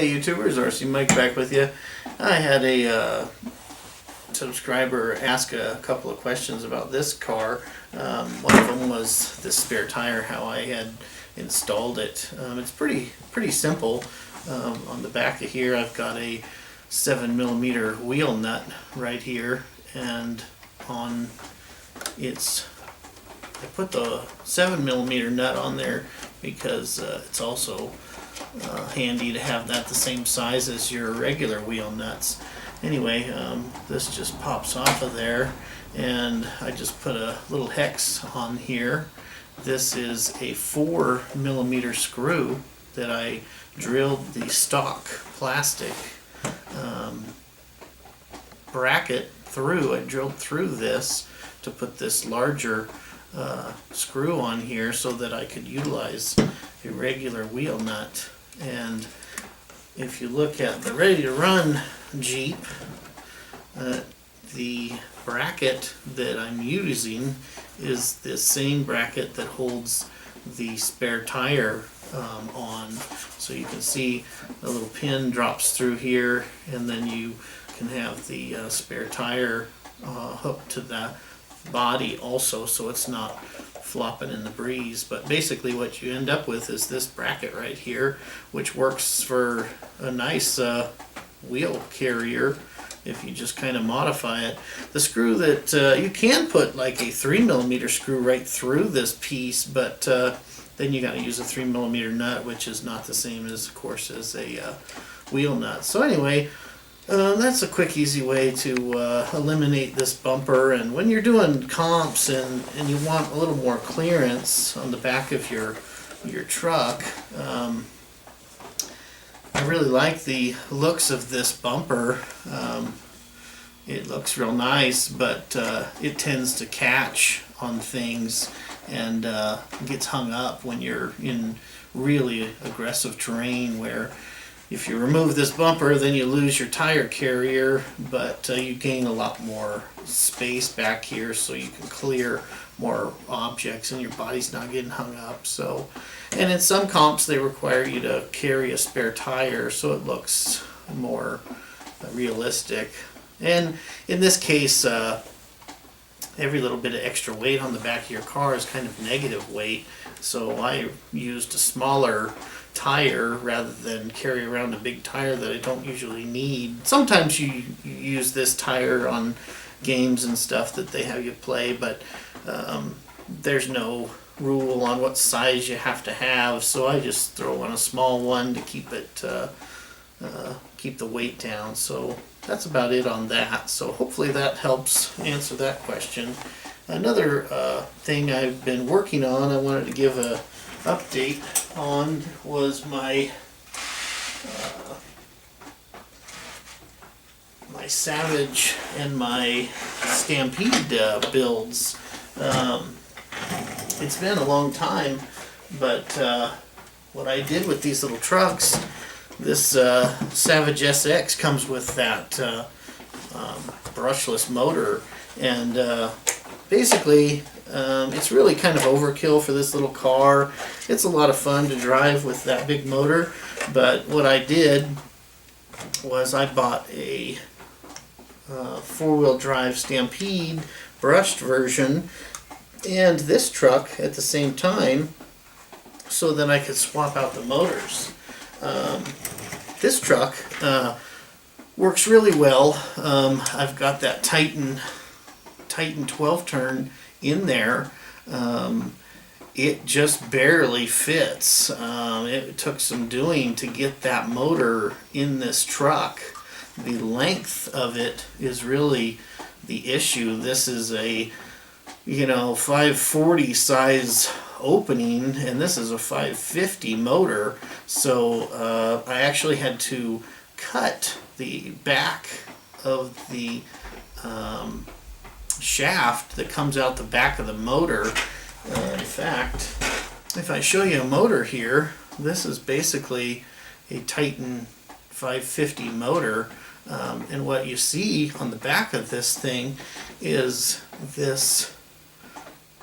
Hey YouTubers, RC Mike back with you. I had a subscriber ask a couple of questions about this car. One of them was this spare tire, how I had installed it. It's pretty simple. On the back of here I've got a 7mm wheel nut right here, and on its I put the 7mm nut on there because it's also handy to have that the same size as your regular wheel nuts. Anyway, this just pops off of there, and I just put a little hex on here. This is a 4mm screw that I drilled the stock plastic bracket through. I drilled through this to put this larger screw on here so that I could utilize a regular wheel nut. And if you look at the ready to run Jeep, the bracket that I'm using is the same bracket that holds the spare tire on. So you can see a little pin drops through here, and then you can have the spare tire hooked to the body also, so it's not flopping in the breeze. But basically what you end up with is this bracket right here, which works for a nice wheel carrier if you just kind of modify it. The screw that you can put like a 3mm screw right through this piece, but then you got to use a 3mm nut, which is not the same as, of course, as a wheel nut. So anyway, that's a quick, easy way to eliminate this bumper. And when you're doing comps and you want a little more clearance on the back of your truck, I really like the looks of this bumper. It looks real nice, but it tends to catch on things and gets hung up when you're in really aggressive terrain, where if you remove this bumper, then you lose your tire carrier, but you gain a lot more space back here, so you can clear more objects and your body's not getting hung up. So, and in some comps they require you to carry a spare tire, so it looks more realistic. And in this case, every little bit of extra weight on the back of your car is kind of negative weight, so I used a smaller tire rather than carry around a big tire that I don't usually need. Sometimes you use this tire on games and stuff that they have you play, but there's no rule on what size you have to have, so I just throw on a small one to keep it keep the weight down. So that's about it on that. So hopefully that helps answer that question. Another thing I've been working on, I wanted to give a update on, was my my Savage and my Stampede builds. It's been a long time, but what I did with these little trucks, this Savage SX comes with that brushless motor, and basically it's really kind of overkill for this little car. It's a lot of fun to drive with that big motor, but what I did was I bought a four-wheel drive Stampede brushed version and this truck at the same time, so that I could swap out the motors. This truck works really well. I've got that Titan 12 turn in there. It just barely fits. It took some doing to get that motor in this truck. The length of it is really the issue. This is a 540 size opening, and this is a 550 motor, so I actually had to cut the back of the shaft that comes out the back of the motor. In fact, if I show you a motor here, this is basically a Titan 550 motor, and what you see on the back of this thing is this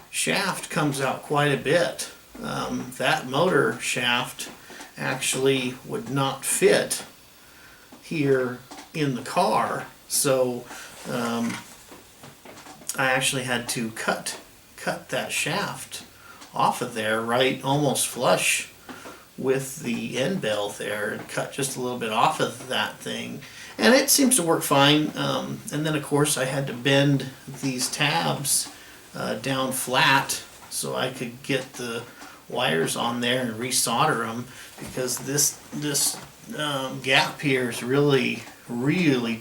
shaft comes out quite a bit. That motor shaft actually would not fit here in the car. So I actually had to cut that shaft off of there, right almost flush with the end bell there, and cut just a little bit off of that thing, and it seems to work fine. And then of course I had to bend these tabs down flat so I could get the wires on there and resolder them, because this gap here is really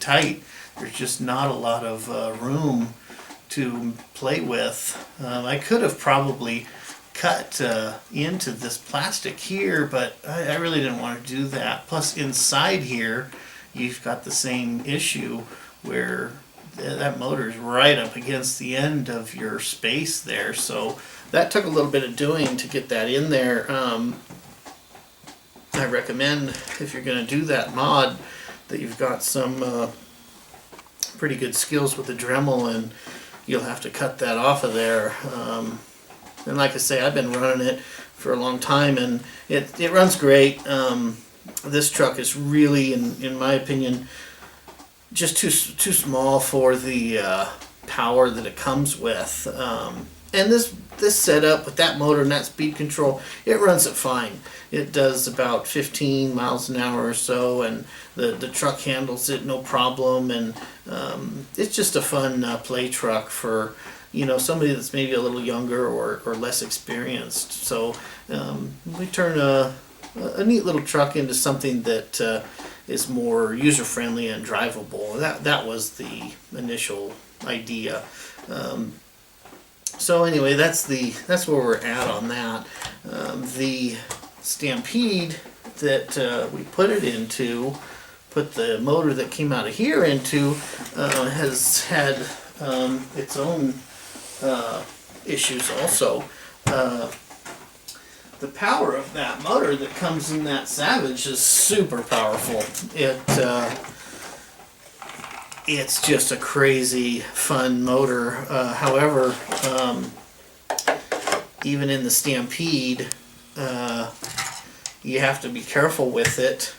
tight. There's just not a lot of room to play with. I could have probably cut into this plastic here, but I really didn't want to do that. Plus inside here you've got the same issue where that motor is right up against the end of your space there, so that took a little bit of doing to get that in there. I recommend, if you're going to do that mod, that you've got some pretty good skills with the Dremel, and you'll have to cut that off of there. And like I say, I've been running it for a long time, and it runs great. This truck is really, in my opinion, just too small for the power that it comes with. And this setup with that motor and that speed control, it runs it fine. It does about 15 miles an hour or so, and the truck handles it no problem. And it's just a fun play truck for, you know, somebody that's maybe a little younger or less experienced. So we turn a neat little truck into something that is more user-friendly and drivable. That was the initial idea. So anyway, that's where we're at on that. The Stampede that we put the motor that came out of here into, has had its own issues also. The power of that motor that comes in that Savage is super powerful. It's just a crazy fun motor. However, even in the Stampede, you have to be careful with it.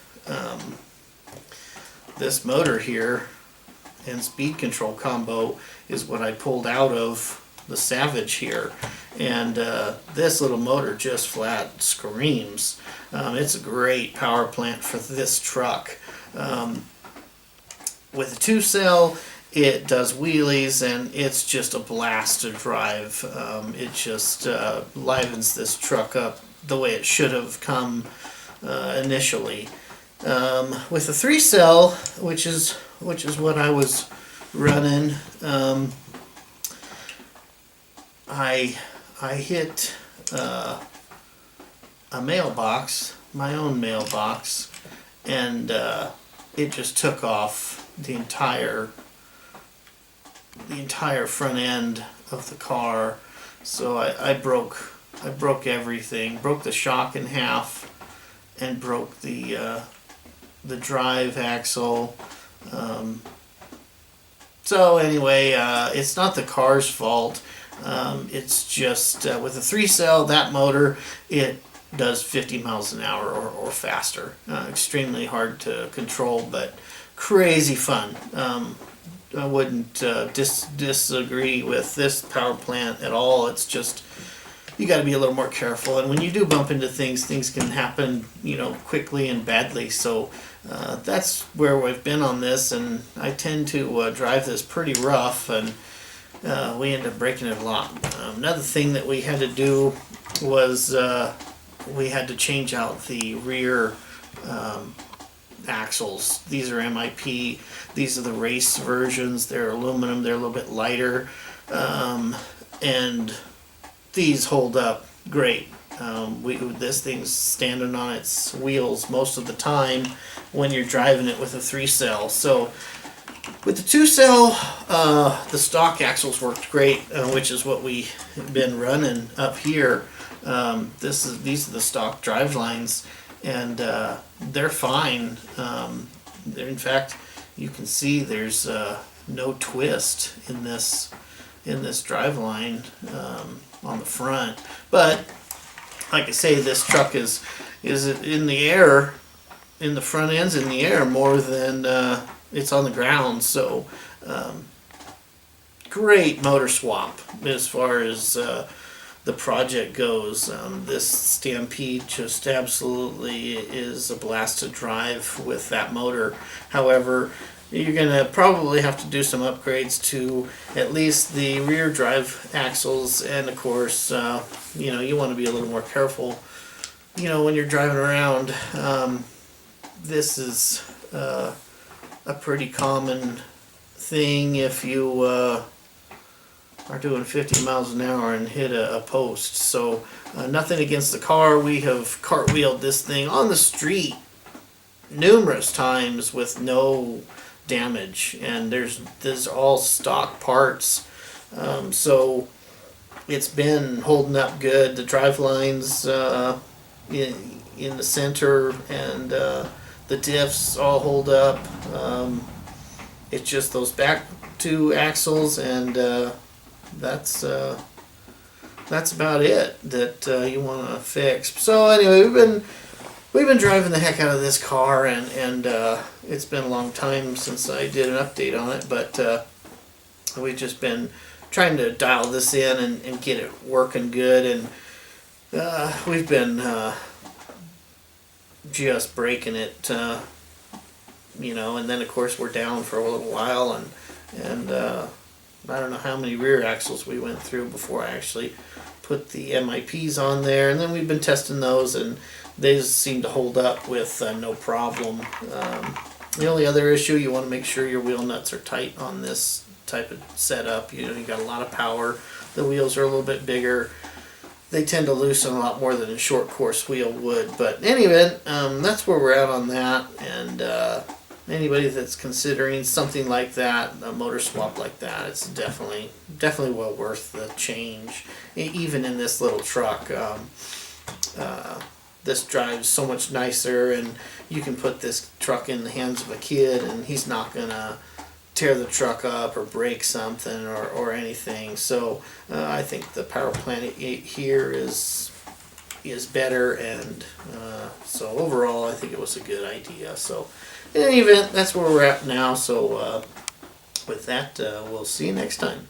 This motor here and speed control combo is what I pulled out of the Savage here, and this little motor just flat screams. It's a great power plant for this truck. With a 2-cell, it does wheelies, and it's just a blast to drive. It just livens this truck up the way it should have come initially. With a 3-cell, which is what I was running, I hit a mailbox, my own mailbox, and it just took off the entire front end of the car. So I broke everything, broke the shock in half, and broke the drive axle. So anyway, it's not the car's fault. It's just with a 3-cell, that motor, it does 50 miles an hour or faster. Extremely hard to control, but crazy fun. I wouldn't disagree with this power plant at all. It's just, you got to be a little more careful, and when you do bump into things can happen, you know, quickly and badly. So that's where we've been on this, and I tend to drive this pretty rough, and we end up breaking it a lot. Another thing that we had to do was we had to change out the rear axles. These are MIP. These are the race versions. They're aluminum. They're a little bit lighter, and these hold up great. This thing's standing on its wheels most of the time when you're driving it with a 3-cell. So with the 2-cell, the stock axles worked great, which is what we've been running up here. These are the stock drive lines, and they're fine. In fact, you can see there's no twist in this drive line on the front. But like I say, this truck is is it in the air, in the front end's in the air more than it's on the ground. So great motor swap as far as the project goes. This Stampede just absolutely is a blast to drive with that motor. However, you're going to probably have to do some upgrades to at least the rear drive axles, and of course, you know, you want to be a little more careful, you know, when you're driving around. This is a pretty common thing if you are doing 50 miles an hour and hit a post. So nothing against the car. We have cartwheeled this thing on the street numerous times with no damage, and there's all stock parts. So it's been holding up good. The drive lines in the center and the diffs all hold up. It's just those back two axles, and that's about it that you want to fix. So anyway, we've been driving the heck out of this car, and it's been a long time since I did an update on it, but we've just been trying to dial this in and get it working good, and we've been just breaking it, you know, and then of course we're down for a little while, and I don't know how many rear axles we went through before I actually put the MIPs on there, and then we've been testing those, and they seem to hold up with no problem. The only other issue, you want to make sure your wheel nuts are tight on this type of setup. You know, you got a lot of power. The wheels are a little bit bigger. They tend to loosen a lot more than a short course wheel would. But anyway, that's where we're at on that. And anybody that's considering something like that, a motor swap like that, it's definitely well worth the change. Even in this little truck, this drives so much nicer, and you can put this truck in the hands of a kid, and he's not gonna tear the truck up or break something or anything. So I think the power plant here is better, and so overall I think it was a good idea. So in any event, that's where we're at now. So with that, we'll see you next time.